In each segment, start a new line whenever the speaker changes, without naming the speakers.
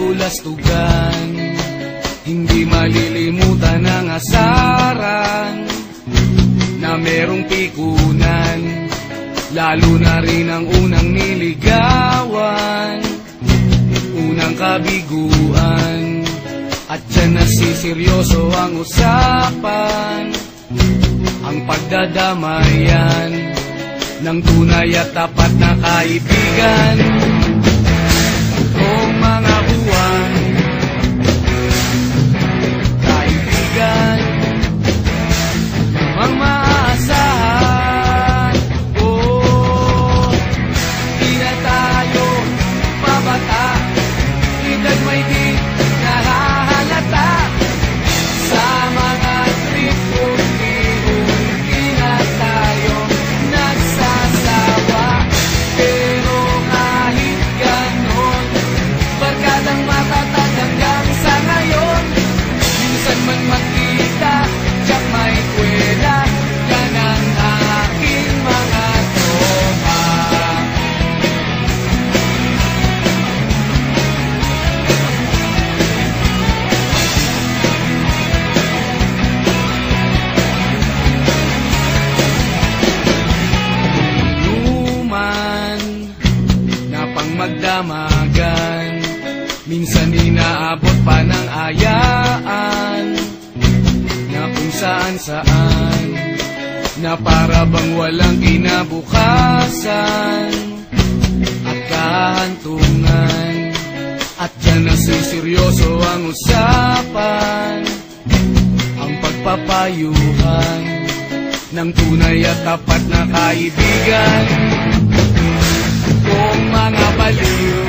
kabulastugan. Hindi malilimutan ang asaran na merong pikunan, lalo na rin ang unang niligawan, unang kabiguan. At dyan nasiseryoso ang usapan, ang pagdadamayan ng tunay at tapat na kaibigan. Kung mga buwan, kaibigan, ang maaasahan. Oh, di na tayo mabata, edad may di nahahalata. Sa mga trip unti-unti na tayo nagsasawa. Pero kahit ganon, barkadang matatag hanggang sa ngayon. Minsan man magkita, tiyak may kwela, yan ang aking mga tropa. Luman na pang magdamagan, minsan inaabot pa ng ayaan, na kung saan-saan, na para bang walang kinabukasan at kahantungan. At dyan nasiseryoso ang usapan, ang pagpapayuhan ng tunay at tapat na kaibigan. Kung mga baliw,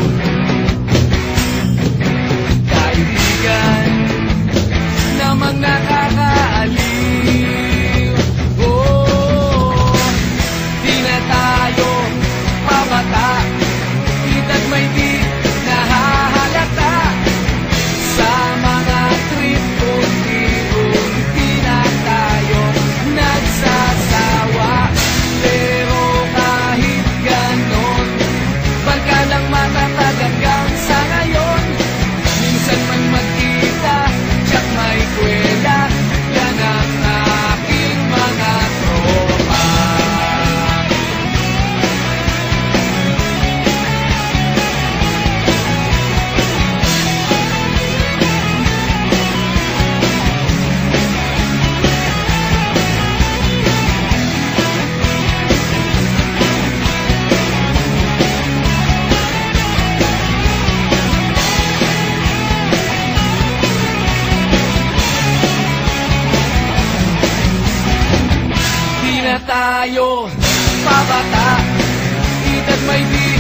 kaibigan, namang nakakaaliw. Oh, di na tayo mabata, edad may di nahahalata. Sa mga trip unti-unti na tayo nagsasawa. Pero kahit ganon, barkadang matatag hanggang sa ngayon. Minsan man magkita, tiyak may kwela, yan ang aking mga tropa. Di na tayo mabata, edad may di